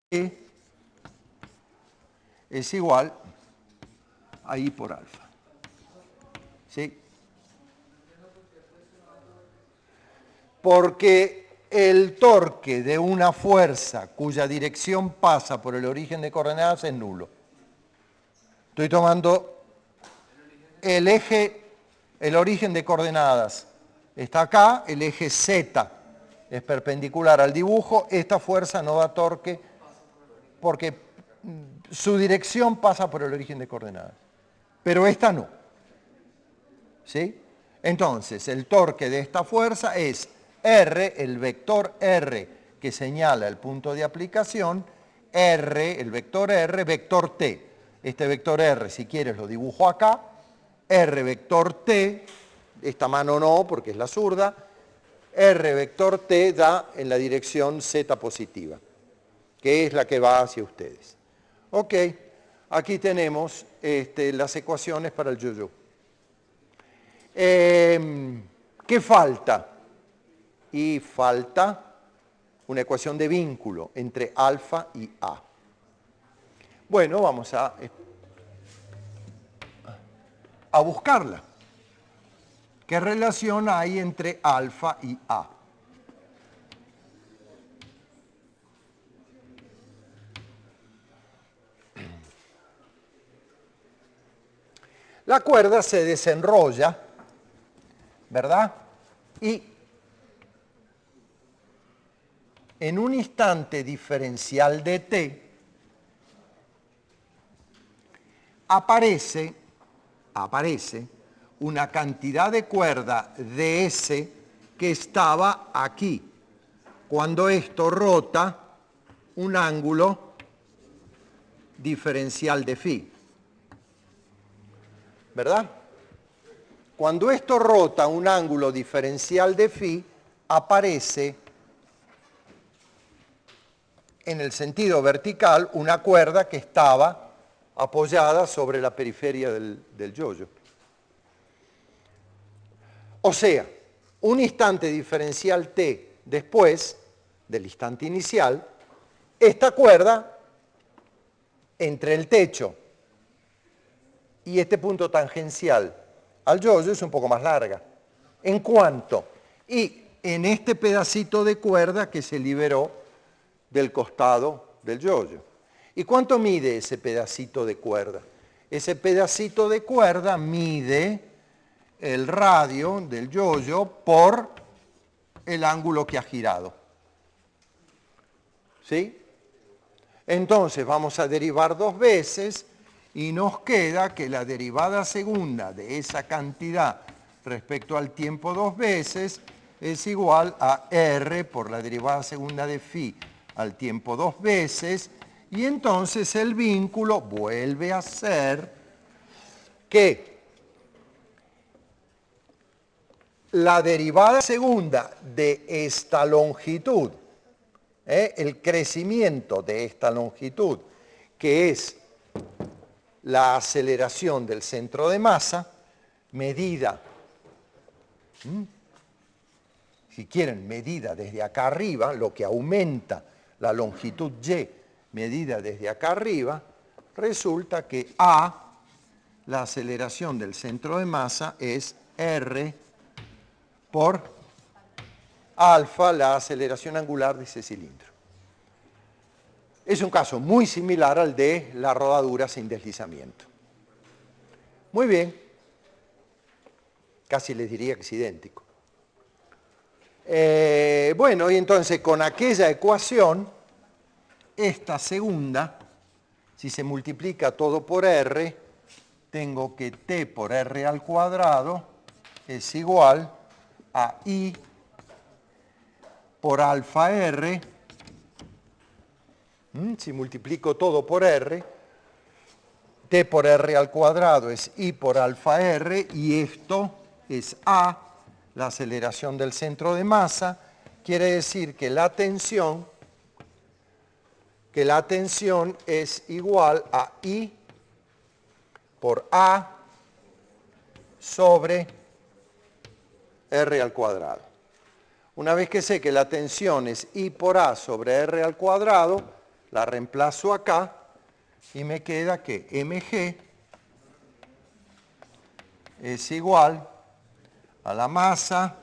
es igual a I por alfa. ¿Sí? Porque el torque de una fuerza cuya dirección pasa por el origen de coordenadas es nulo. Estoy tomando el eje, el origen de coordenadas está acá, el eje Z es perpendicular al dibujo, esta fuerza no da torque porque su dirección pasa por el origen de coordenadas, pero esta no. ¿Sí? Entonces, el torque de esta fuerza es R, el vector R que señala el punto de aplicación, R, el vector R, vector T. Este vector R, si quieres, lo dibujo acá. R vector T, esta mano no, porque es la zurda. R vector T da en la dirección Z positiva, que es la que va hacia ustedes. Ok, aquí tenemos las ecuaciones para el yo-yo. ¿Qué falta? Y falta una ecuación de vínculo entre alfa y A. Bueno, vamos a buscarla. ¿Qué relación hay entre alfa y A? La cuerda se desenrolla, ¿verdad? Y en un instante diferencial de t aparece una cantidad de cuerda ds que estaba aquí, cuando esto rota un ángulo diferencial de phi. ¿Verdad? Cuando esto rota un ángulo diferencial de phi, aparece en el sentido vertical una cuerda que estaba apoyada sobre la periferia del yo-yo. O sea, un instante diferencial t después del instante inicial, esta cuerda entre el techo y este punto tangencial al yo-yo es un poco más larga. ¿En cuánto? Y en este pedacito de cuerda que se liberó del costado del yo-yo. ¿Y cuánto mide ese pedacito de cuerda? Ese pedacito de cuerda mide el radio del yo-yo por el ángulo que ha girado. ¿Sí? Entonces vamos a derivar dos veces y nos queda que la derivada segunda de esa cantidad respecto al tiempo dos veces es igual a R por la derivada segunda de phi al tiempo dos veces, y entonces el vínculo vuelve a ser que la derivada segunda de esta longitud, el crecimiento de esta longitud, que es la aceleración del centro de masa, medida, si quieren, medida desde acá arriba, lo que aumenta la longitud y, medida desde acá arriba, resulta que A, la aceleración del centro de masa, es R por alfa, la aceleración angular de ese cilindro. Es un caso muy similar al de la rodadura sin deslizamiento. Muy bien. Casi les diría que es idéntico. Bueno, y entonces con aquella ecuación, esta segunda, si se multiplica todo por R, tengo que t por R al cuadrado es igual a I por alfa R. Si multiplico todo por R, t por R al cuadrado es I por alfa R, y esto es A, la aceleración del centro de masa. Quiere decir que la tensión es igual a I por A sobre R al cuadrado. Una vez que sé que la tensión es I por A sobre R al cuadrado, la reemplazo acá y me queda que mg es igual a la masa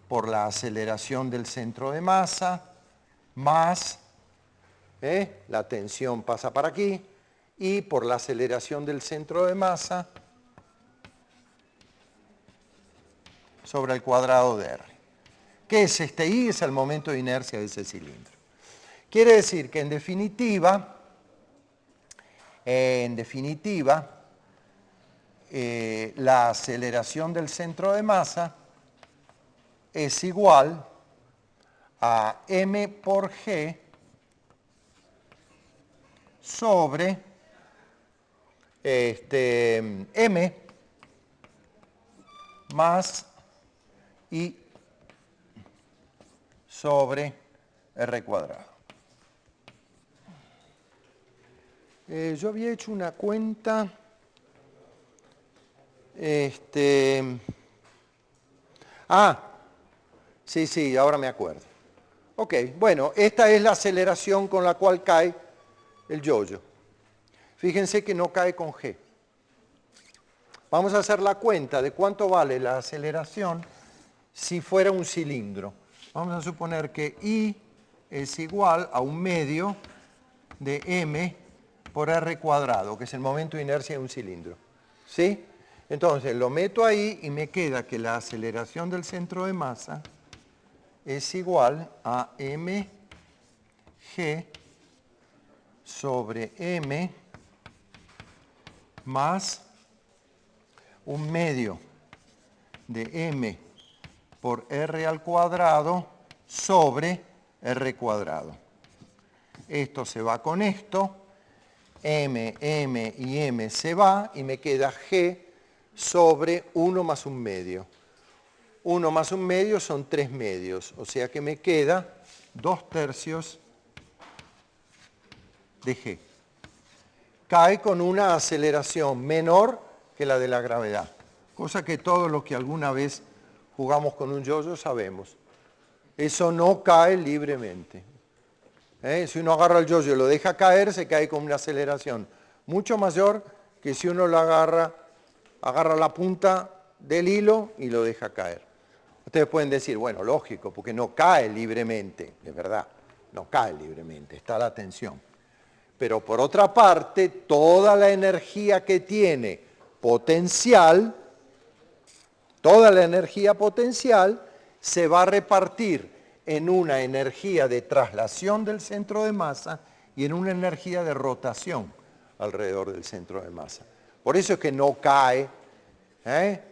por la aceleración del centro de masa más, la tensión pasa para aquí, y por la aceleración del centro de masa sobre el cuadrado de R. ¿Qué es este I? Es el momento de inercia de ese cilindro. Quiere decir que en definitiva, la aceleración del centro de masa es igual a m por g sobre m más I sobre R cuadrado. Yo había hecho una cuenta, sí, ahora me acuerdo. Ok, bueno, esta es la aceleración con la cual cae el yo-yo. Fíjense que no cae con G. Vamos a hacer la cuenta de cuánto vale la aceleración si fuera un cilindro. Vamos a suponer que I es igual a 1/2 de m por R cuadrado, que es el momento de inercia de un cilindro. ¿Sí? Entonces lo meto ahí y me queda que la aceleración del centro de masa es igual a mg sobre m más 1/2 de m por R al cuadrado sobre R cuadrado. Esto se va con esto, m y m se va y me queda g sobre 1 más 1/2. 1 más 1/2 son 3/2, o sea que me queda 2/3 de g. Cae con una aceleración menor que la de la gravedad, cosa que todos los que alguna vez jugamos con un yo-yo sabemos. Eso no cae libremente. Si uno agarra el yo-yo y lo deja caer, se cae con una aceleración mucho mayor que si uno lo agarra la punta del hilo y lo deja caer. Ustedes pueden decir, bueno, lógico, porque no cae libremente, de verdad, no cae libremente, está la tensión. Pero por otra parte, toda la energía que tiene potencial, toda la energía potencial se va a repartir en una energía de traslación del centro de masa y en una energía de rotación alrededor del centro de masa. Por eso es que no cae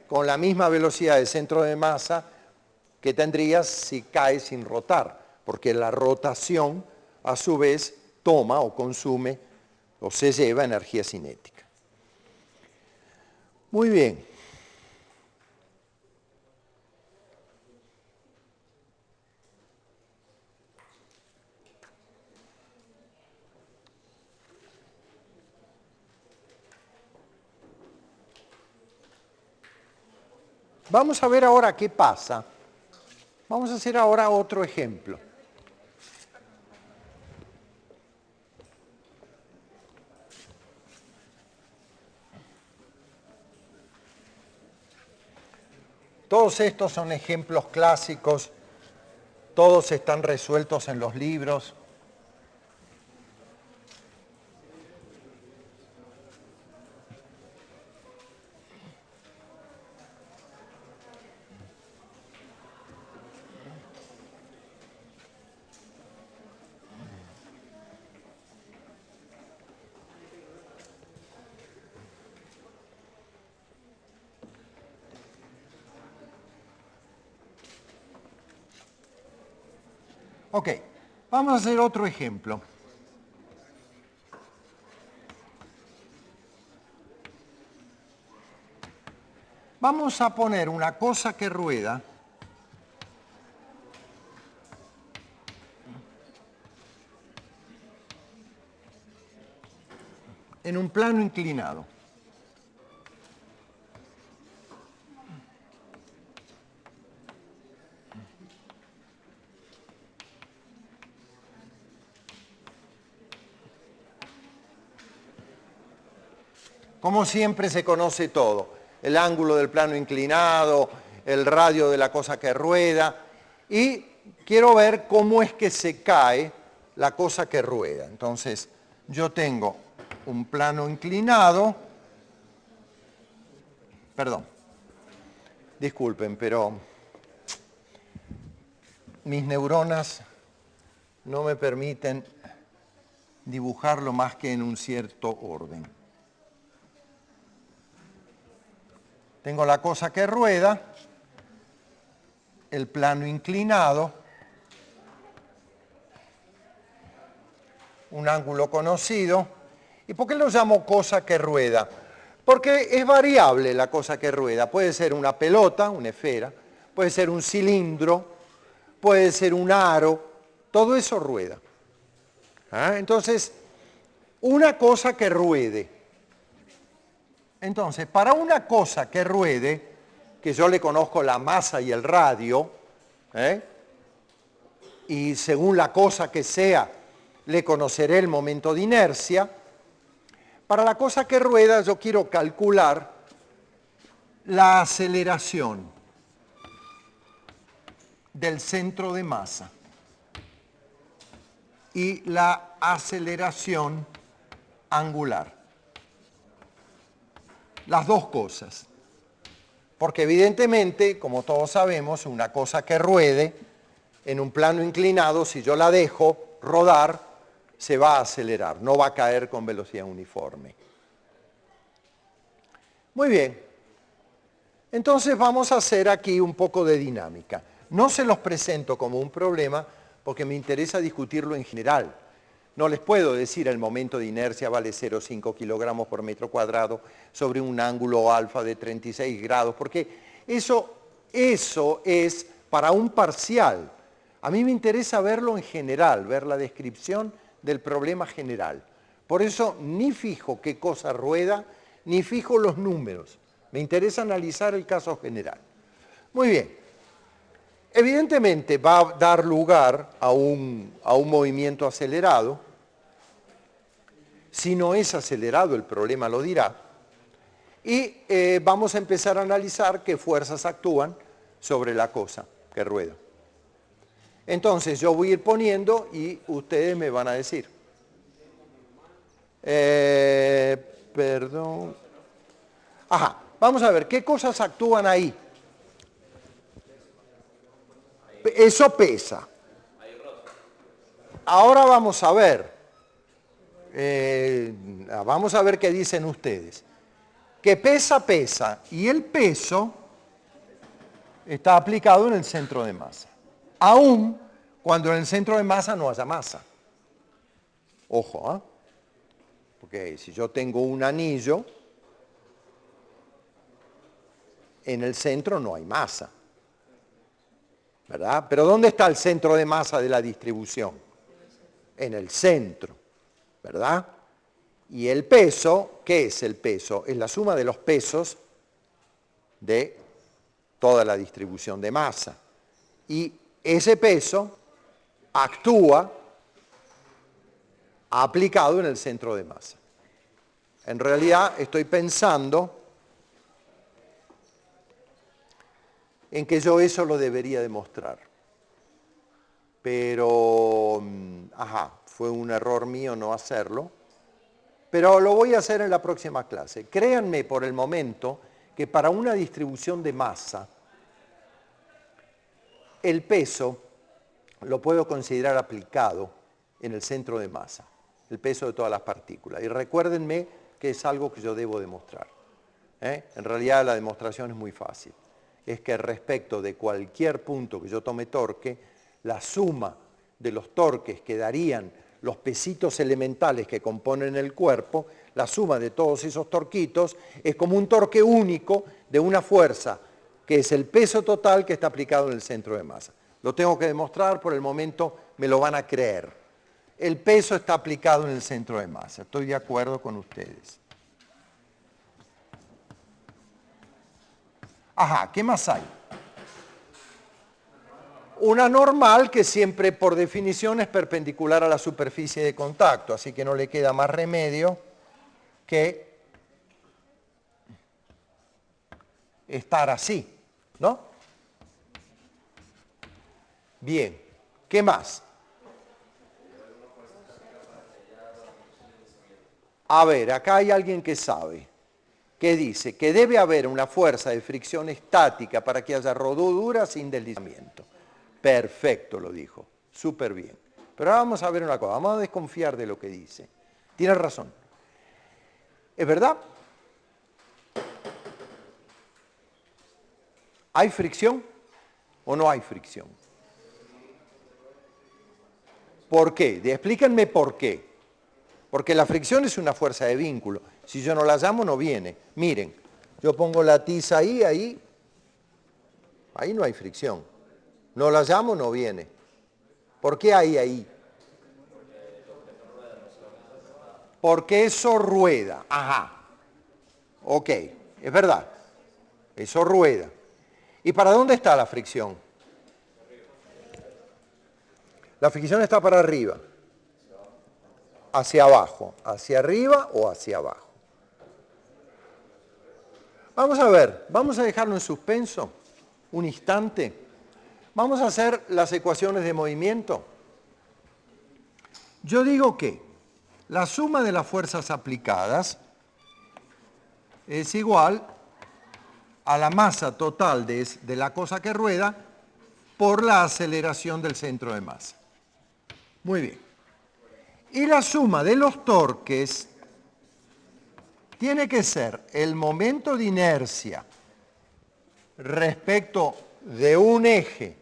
con la misma velocidad del centro de masa que tendrías si cae sin rotar, porque la rotación a su vez toma o consume o se lleva energía cinética. Muy bien. Vamos a ver ahora qué pasa. Vamos a hacer ahora otro ejemplo. Todos estos son ejemplos clásicos, todos están resueltos en los libros. Ok, vamos a hacer otro ejemplo. Vamos a poner una cosa que rueda en un plano inclinado. Como siempre se conoce todo, el ángulo del plano inclinado, el radio de la cosa que rueda, y quiero ver cómo es que se cae la cosa que rueda. Entonces, yo tengo un plano inclinado, perdón, disculpen, pero mis neuronas no me permiten dibujarlo más que en un cierto orden. Tengo la cosa que rueda, el plano inclinado, un ángulo conocido. ¿Y por qué lo llamo cosa que rueda? Porque es variable la cosa que rueda. Puede ser una pelota, una esfera, puede ser un cilindro, puede ser un aro, todo eso rueda. Entonces, una cosa que ruede. Entonces, para una cosa que ruede, que yo le conozco la masa y el radio, y según la cosa que sea, le conoceré el momento de inercia, para la cosa que rueda yo quiero calcular la aceleración del centro de masa y la aceleración angular. Las dos cosas. Porque evidentemente, como todos sabemos, una cosa que ruede en un plano inclinado, si yo la dejo rodar, se va a acelerar, no va a caer con velocidad uniforme. Muy bien. Entonces vamos a hacer aquí un poco de dinámica. No se los presento como un problema porque me interesa discutirlo en general. No les puedo decir el momento de inercia vale 0,5 kilogramos por metro cuadrado sobre un ángulo alfa de 36 grados, porque eso es para un parcial. A mí me interesa verlo en general, ver la descripción del problema general. Por eso ni fijo qué cosa rueda, ni fijo los números. Me interesa analizar el caso general. Muy bien. Evidentemente va a dar lugar a un movimiento acelerado. Si no es acelerado, el problema lo dirá. Y vamos a empezar a analizar qué fuerzas actúan sobre la cosa que rueda. Entonces yo voy a ir poniendo y ustedes me van a decir. Perdón. Ajá, vamos a ver, ¿qué cosas actúan ahí? Eso pesa. Ahora vamos a ver. Vamos a ver qué dicen ustedes. Que pesa, pesa. Y el peso está aplicado en el centro de masa. Aún cuando en el centro de masa no haya masa. Ojo, ¿eh? Porque si yo tengo un anillo, en el centro no hay masa. ¿Verdad? Pero ¿dónde está el centro de masa de la distribución? En el centro, ¿verdad? Y el peso, ¿qué es el peso? Es la suma de los pesos de toda la distribución de masa. Y ese peso actúa aplicado en el centro de masa. En realidad estoy pensando en que yo eso lo debería demostrar. Pero, fue un error mío no hacerlo. Pero lo voy a hacer en la próxima clase. Créanme por el momento que para una distribución de masa, el peso lo puedo considerar aplicado en el centro de masa, el peso de todas las partículas. Y recuérdenme que es algo que yo debo demostrar. En realidad la demostración es muy fácil. Es que respecto de cualquier punto que yo tome torque, la suma de los torques que darían los pesitos elementales que componen el cuerpo, la suma de todos esos torquitos es como un torque único de una fuerza, que es el peso total que está aplicado en el centro de masa. Lo tengo que demostrar, por el momento me lo van a creer. El peso está aplicado en el centro de masa. Estoy de acuerdo con ustedes. ¿Qué más hay? Una normal que siempre por definición es perpendicular a la superficie de contacto, así que no le queda más remedio que estar así, ¿no? Bien, ¿qué más? A ver, acá hay alguien que sabe, que dice que debe haber una fuerza de fricción estática para que haya rodadura sin deslizamiento. Perfecto, lo dijo, súper bien. Pero ahora vamos a ver una cosa, vamos a desconfiar de lo que dice. Tiene razón. ¿Es verdad? ¿Hay fricción o no hay fricción? ¿Por qué? Explíquenme por qué. Porque la fricción es una fuerza de vínculo. Si yo no la llamo, no viene. Miren, yo pongo la tiza ahí no hay fricción. No la llamo, no viene. ¿Por qué hay ahí? Porque eso rueda. Ajá. Ok, es verdad. Eso rueda. ¿Y para dónde está la fricción? La fricción está para arriba. Hacia abajo. ¿Hacia arriba o hacia abajo? Vamos a ver, vamos a dejarlo en suspenso un instante. Vamos a hacer las ecuaciones de movimiento. Yo digo que la suma de las fuerzas aplicadas es igual a la masa total de la cosa que rueda por la aceleración del centro de masa. Muy bien. Y la suma de los torques tiene que ser el momento de inercia respecto de un eje,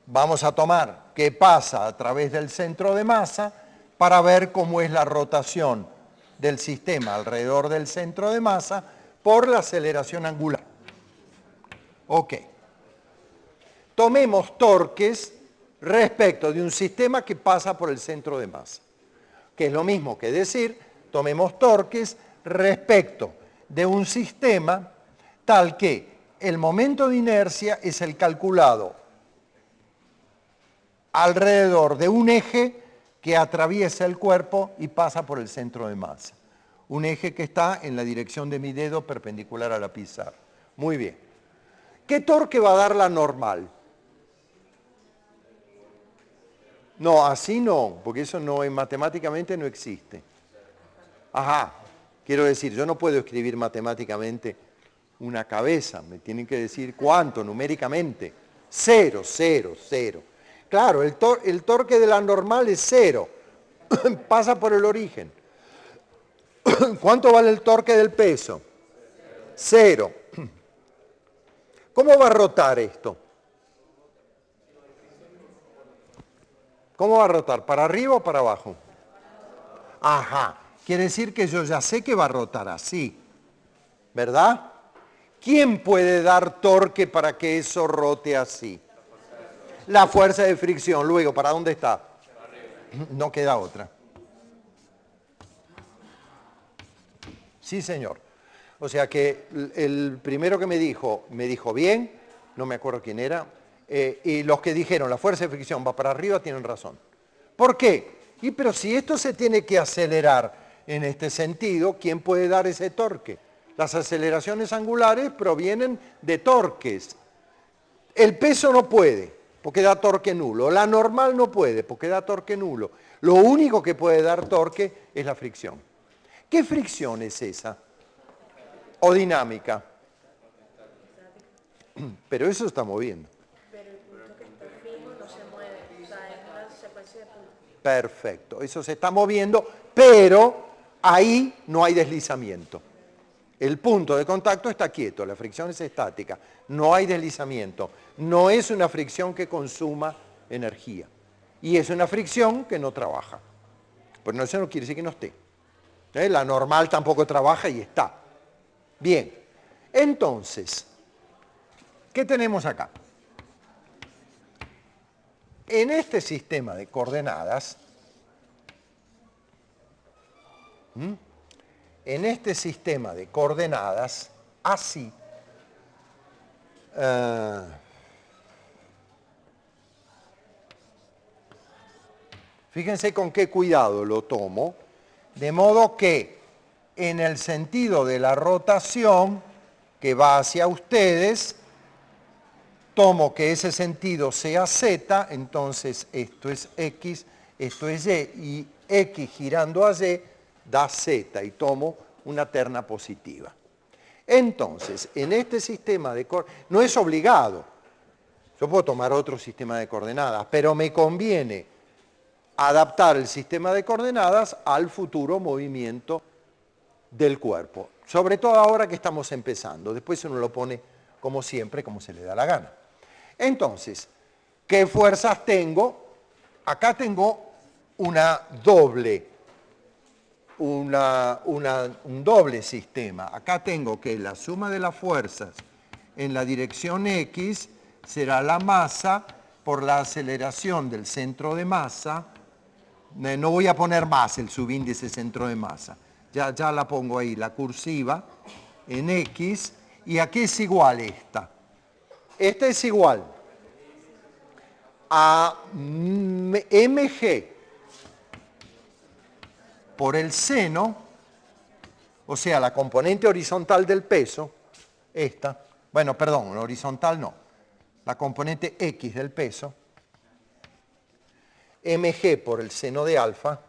vamos a tomar, que pasa a través del centro de masa para ver cómo es la rotación del sistema alrededor del centro de masa por la aceleración angular. Ok. Tomemos torques respecto de un sistema que pasa por el centro de masa, que es lo mismo que decir, tomemos torques respecto de un sistema tal que el momento de inercia es el calculado alrededor de un eje que atraviesa el cuerpo y pasa por el centro de masa. Un eje que está en la dirección de mi dedo perpendicular a la pizarra. Muy bien. ¿Qué torque va a dar la normal? No, así no, porque eso no, matemáticamente no existe. Ajá, quiero decir, yo no puedo escribir matemáticamente una cabeza, me tienen que decir cuánto numéricamente. 0, 0, 0. Claro, el torque de la normal es 0, pasa por el origen. ¿Cuánto vale el torque del peso? 0. ¿Cómo va a rotar esto? ¿Cómo va a rotar? ¿Para arriba o para abajo? Ajá, quiere decir que yo ya sé que va a rotar así, ¿verdad? ¿Quién puede dar torque para que eso rote así? La fuerza de fricción. Luego, ¿para dónde está? No queda otra. Sí, señor. O sea que el primero que me dijo bien, no me acuerdo quién era, y los que dijeron la fuerza de fricción va para arriba tienen razón. ¿Por qué? Pero si esto se tiene que acelerar en este sentido, ¿quién puede dar ese torque? Las aceleraciones angulares provienen de torques. El peso no puede, porque da torque nulo. La normal no puede, porque da torque nulo. Lo único que puede dar torque es la fricción. ¿Qué fricción es esa? ¿O dinámica? Pero eso está moviendo. Pero el punto que está fijo no se mueve, o sea, es una secuencia de puntos. Perfecto, eso se está moviendo, pero ahí no hay deslizamiento. El punto de contacto está quieto, la fricción es estática, no hay deslizamiento. No es una fricción que consuma energía. Y es una fricción que no trabaja. Pues no, eso no quiere decir que no esté. La normal tampoco trabaja y está. Bien, entonces, ¿qué tenemos acá? En este sistema de coordenadas, así, fíjense con qué cuidado lo tomo, de modo que en el sentido de la rotación que va hacia ustedes, tomo que ese sentido sea Z, entonces esto es X, esto es Y, y X girando a Y da Z, y tomo una terna positiva. Entonces, en este sistema de coordenadas, no es obligado, yo puedo tomar otro sistema de coordenadas, pero me conviene adaptar el sistema de coordenadas al futuro movimiento del cuerpo, sobre todo ahora que estamos empezando, después uno lo pone como siempre, como se le da la gana. Entonces, ¿qué fuerzas tengo? Acá tengo una doble, un doble sistema. Acá tengo que la suma de las fuerzas en la dirección X será la masa por la aceleración del centro de masa. No voy a poner más el subíndice centro de masa. Ya la pongo ahí, la cursiva, en X. ¿Y a qué es igual esta? Esta es igual a mg por el seno, o sea, la componente horizontal del peso, esta, bueno, perdón, horizontal no, la componente X del peso, mg por el seno de alfa,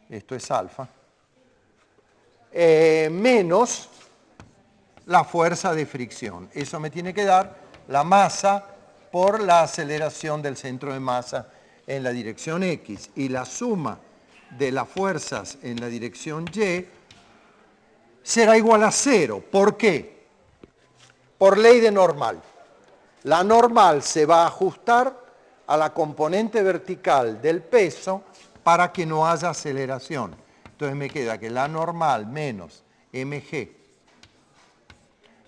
esto es alfa, menos la fuerza de fricción. Eso me tiene que dar la masa por la aceleración del centro de masa en la dirección X. Y la suma de las fuerzas en la dirección Y será igual a 0. ¿Por qué? Por ley de normal. La normal se va a ajustar a la componente vertical del peso para que no haya aceleración. Entonces me queda que la normal menos mg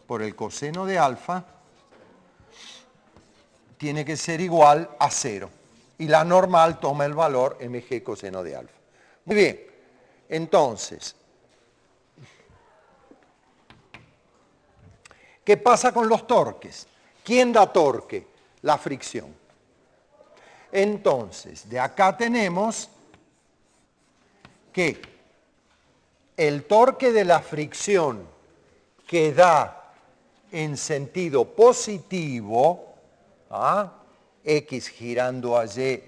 por el coseno de alfa tiene que ser igual a 0. Y la normal toma el valor mg coseno de alfa. Muy bien, entonces, ¿qué pasa con los torques? ¿Quién da torque? La fricción. Entonces, de acá tenemos que el torque de la fricción que da en sentido positivo, X girando a Y,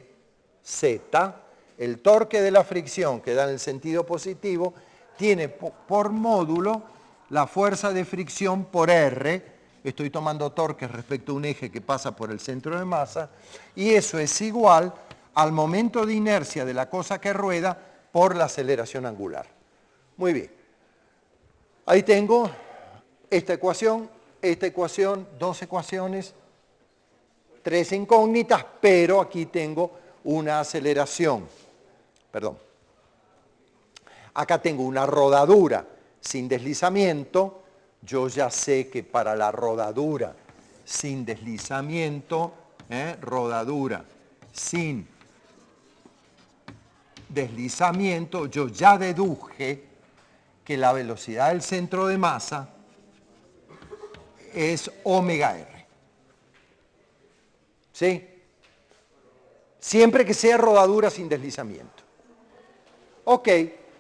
Z, el torque de la fricción que da en el sentido positivo tiene por módulo la fuerza de fricción por R, estoy tomando torque respecto a un eje que pasa por el centro de masa, y eso es igual al momento de inercia de la cosa que rueda por la aceleración angular. Muy bien. Ahí tengo esta ecuación, dos ecuaciones, tres incógnitas, pero aquí tengo una aceleración. Perdón. Acá tengo una rodadura sin deslizamiento. Yo ya sé que para la rodadura sin deslizamiento, rodadura sin deslizamiento, yo ya deduje que la velocidad del centro de masa es omega r. ¿Sí? Siempre que sea rodadura sin deslizamiento. Ok,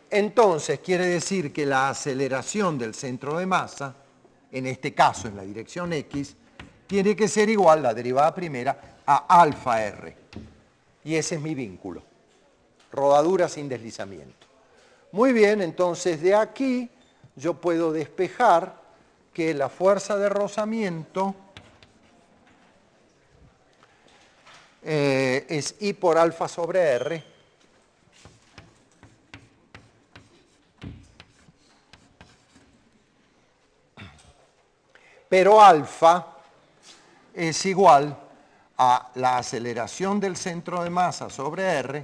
entonces quiere decir que la aceleración del centro de masa, en este caso en la dirección X, tiene que ser igual, la derivada primera, a alfa r. Y ese es mi vínculo. Rodadura sin deslizamiento. Muy bien, entonces de aquí yo puedo despejar que la fuerza de rozamiento es I por alfa sobre R, pero alfa es igual a la aceleración del centro de masa sobre R.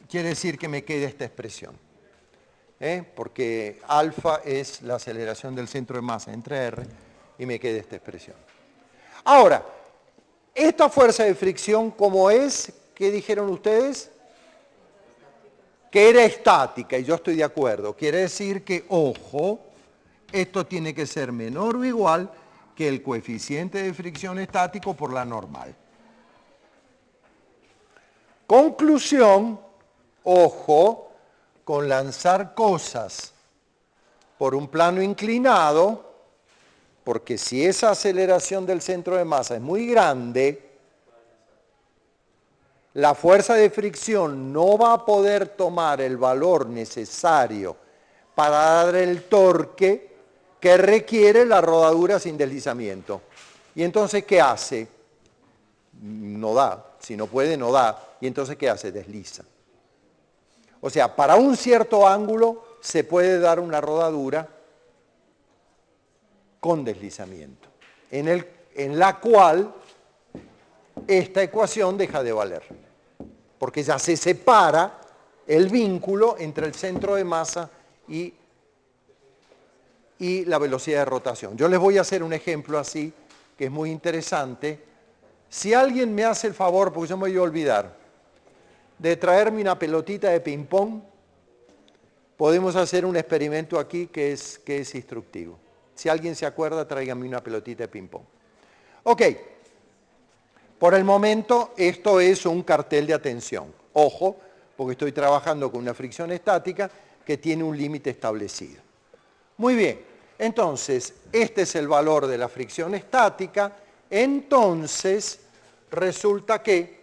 Quiere decir que me quede esta expresión, porque alfa es la aceleración del centro de masa entre R y me queda esta expresión. Ahora, esta fuerza de fricción, ¿cómo es? ¿Qué dijeron ustedes? Que era estática, y yo estoy de acuerdo. Quiere decir que, ojo, esto tiene que ser menor o igual que el coeficiente de fricción estático por la normal. Conclusión, ojo, con lanzar cosas por un plano inclinado, porque si esa aceleración del centro de masa es muy grande, la fuerza de fricción no va a poder tomar el valor necesario para dar el torque que requiere la rodadura sin deslizamiento. Y entonces, ¿qué hace? No da. Si no puede, no da. Y entonces, ¿qué hace? Desliza. O sea, para un cierto ángulo se puede dar una rodadura con deslizamiento, en la cual esta ecuación deja de valer, porque ya se separa el vínculo entre el centro de masa y la velocidad de rotación. Yo les voy a hacer un ejemplo así, que es muy interesante. Si alguien me hace el favor, porque yo me voy a olvidar, de traerme una pelotita de ping-pong, podemos hacer un experimento aquí que es instructivo. Si alguien se acuerda, tráigame una pelotita de ping-pong. Ok. Por el momento, esto es un cartel de atención. Ojo, porque estoy trabajando con una fricción estática que tiene un límite establecido. Muy bien, entonces, este es el valor de la fricción estática. Entonces, resulta que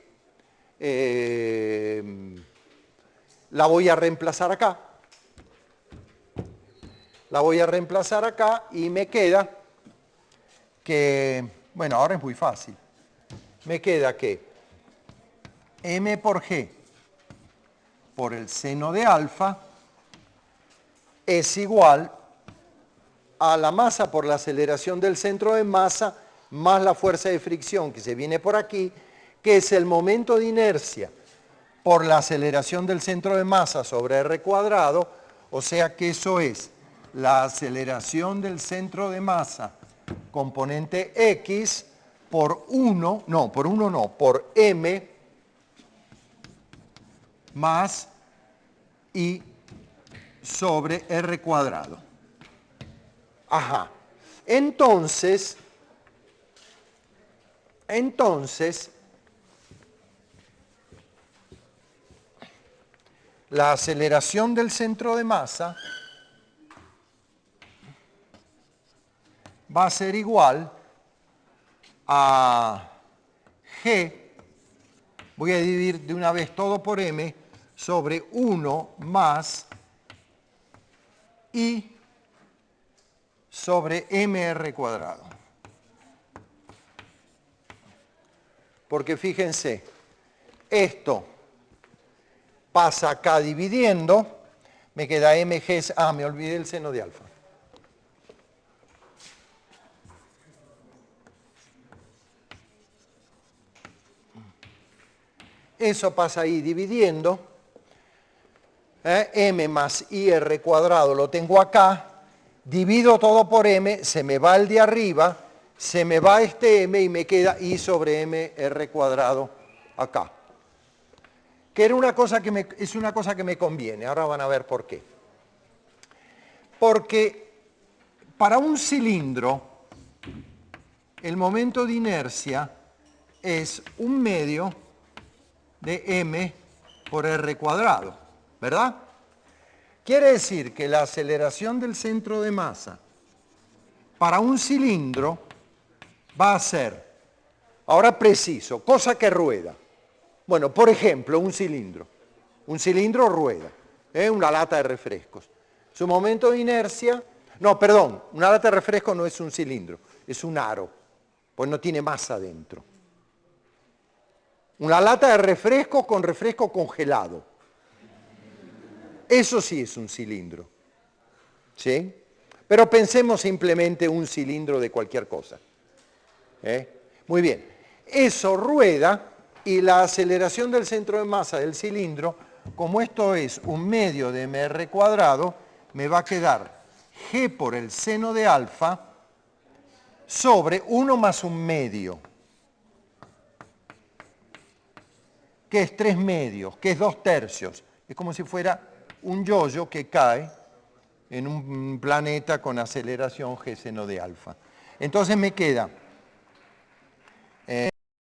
la voy a reemplazar acá. La voy a reemplazar acá y me queda que, bueno, ahora es muy fácil. Me queda que m por g por el seno de alfa es igual a la masa por la aceleración del centro de masa más la fuerza de fricción que se viene por aquí, que es el momento de inercia por la aceleración del centro de masa sobre r cuadrado, o sea que eso es la aceleración del centro de masa componente x por por m más i sobre r cuadrado. Ajá. Entonces, la aceleración del centro de masa va a ser igual a g, voy a dividir de una vez todo por m, sobre 1 más i sobre mr cuadrado. Porque fíjense, esto pasa acá dividiendo, me queda mg, me olvidé el seno de alfa. Eso pasa ahí dividiendo, m más ir cuadrado lo tengo acá, divido todo por m, se me va el de arriba, se me va este m y me queda i sobre mr cuadrado acá. Que era una cosa es una cosa que me conviene, ahora van a ver por qué. Porque para un cilindro, el momento de inercia es 1/2 de m por r cuadrado, ¿verdad? Quiere decir que la aceleración del centro de masa para un cilindro va a ser, ahora preciso, cosa que rueda. Bueno, por ejemplo, un cilindro rueda, una lata de refrescos. Su momento de inercia, no, perdón, una lata de refrescos no es un cilindro, es un aro, pues no tiene masa dentro. Una lata de refresco con refresco congelado. Eso sí es un cilindro. ¿Sí? Pero pensemos simplemente un cilindro de cualquier cosa. Muy bien. Eso rueda y la aceleración del centro de masa del cilindro, como esto es 1/2 de mr cuadrado, me va a quedar g por el seno de alfa sobre 1 más 1/2. Que es 3/2, que es 2/3. Es como si fuera un yoyo que cae en un planeta con aceleración g seno de alfa. Entonces me queda